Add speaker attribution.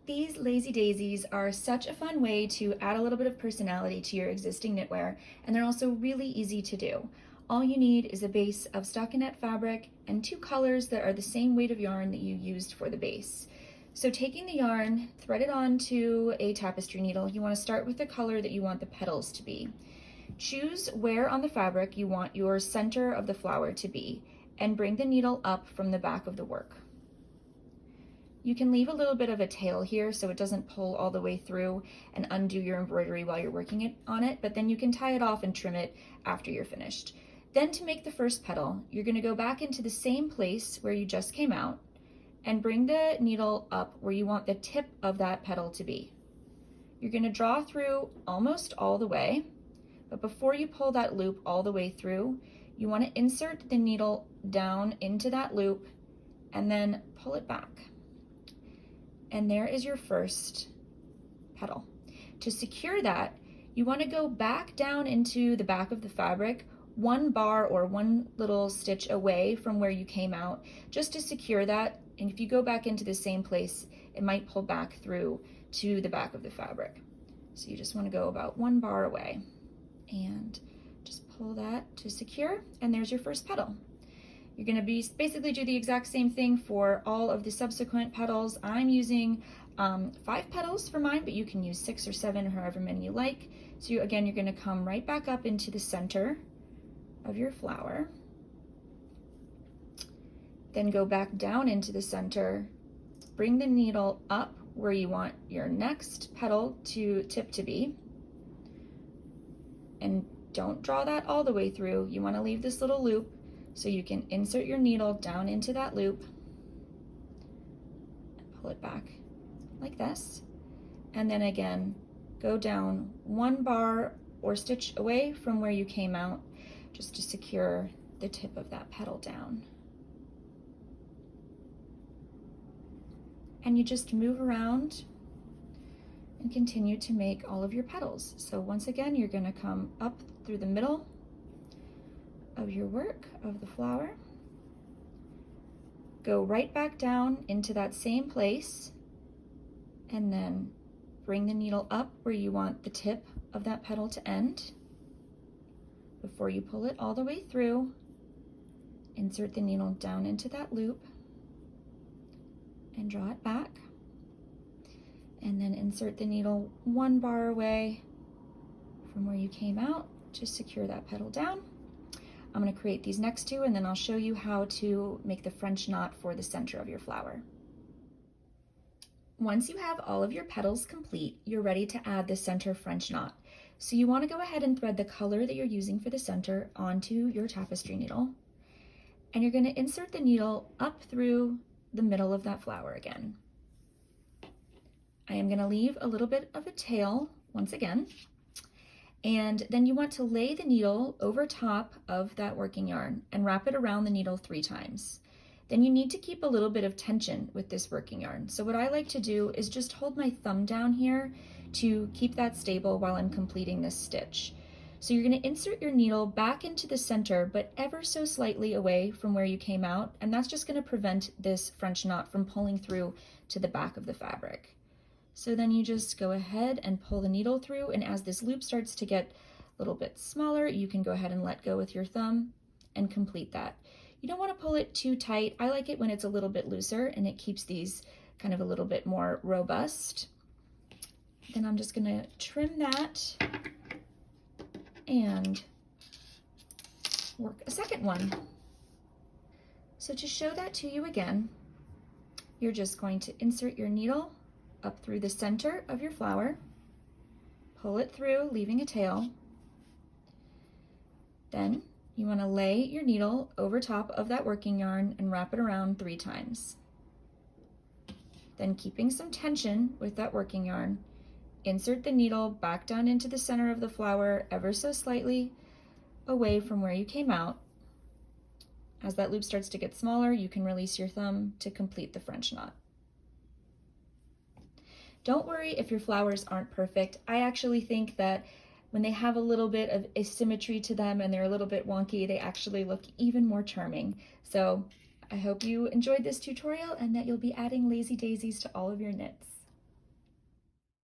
Speaker 1: These lazy daisies are such a fun way to add a little bit of personality to your existing knitwear, and they're also really easy to do. All you need is a base of stockinette fabric and two colors that are the same weight of yarn that you used for the base. So taking the yarn, thread it onto a tapestry needle. You want to start with the color that you want the petals to be. Choose where on the fabric you want your center of the flower to be, and bring the needle up from the back of the work. You can leave a little bit of a tail here so it doesn't pull all the way through and undo your embroidery while you're working on it, but then you can tie it off and trim it after you're finished. Then to make the first petal, you're going to go back into the same place where you just came out and bring the needle up where you want the tip of that petal to be. You're going to draw through almost all the way, but before you pull that loop all the way through, you want to insert the needle down into that loop and then pull it back. And there is your first petal. To secure that, you want to go back down into the back of the fabric, one bar or one little stitch away from where you came out, just to secure that. And if you go back into the same place, it might pull back through to the back of the fabric. So you just want to go about one bar away and just pull that to secure, and there's your first petal. You're going to basically do the exact same thing for all of the subsequent petals. I'm using 5 petals for mine, but you can use 6 or 7 or however many you like. So again, you're going to come right back up into the center of your flower. Then go back down into the center, bring the needle up where you want your next petal to tip to be. And don't draw that all the way through. You want to leave this little loop so you can insert your needle down into that loop and pull it back like this. And then again, go down one bar or stitch away from where you came out just to secure the tip of that petal down. And you just move around and continue to make all of your petals. So once again, you're going to come up through the middle of your work of the flower, go right back down into that same place, and then bring the needle up where you want the tip of that petal to end. Before you pull it all the way through, insert the needle down into that loop and draw it back, and then insert the needle one bar away from where you came out to secure that petal down. I'm going to create these next two, and then I'll show you how to make the French knot for the center of your flower. Once you have all of your petals complete, you're ready to add the center French knot. So you want to go ahead and thread the color that you're using for the center onto your tapestry needle, and you're going to insert the needle up through the middle of that flower again. I am going to leave a little bit of a tail once again, and then you want to lay the needle over top of that working yarn and wrap it around the needle 3 times. Then you need to keep a little bit of tension with this working yarn. So what I like to do is just hold my thumb down here to keep that stable while I'm completing this stitch. So you're going to insert your needle back into the center, but ever so slightly away from where you came out, and that's just going to prevent this French knot from pulling through to the back of the fabric. So then you just go ahead and pull the needle through, and as this loop starts to get a little bit smaller, you can go ahead and let go with your thumb and complete that. You don't want to pull it too tight. I like it when it's a little bit looser, and it keeps these kind of a little bit more robust. Then I'm just going to trim that and work a second one. So to show that to you again, you're just going to insert your needle up through the center of your flower, pull it through, leaving a tail. Then you want to lay your needle over top of that working yarn and wrap it around 3 times. Then, keeping some tension with that working yarn, insert the needle back down into the center of the flower ever so slightly away from where you came out. As that loop starts to get smaller, you can release your thumb to complete the French knot. Don't worry if your flowers aren't perfect. I actually think that when they have a little bit of asymmetry to them and they're a little bit wonky, they actually look even more charming. So I hope you enjoyed this tutorial and that you'll be adding lazy daisies to all of your knits.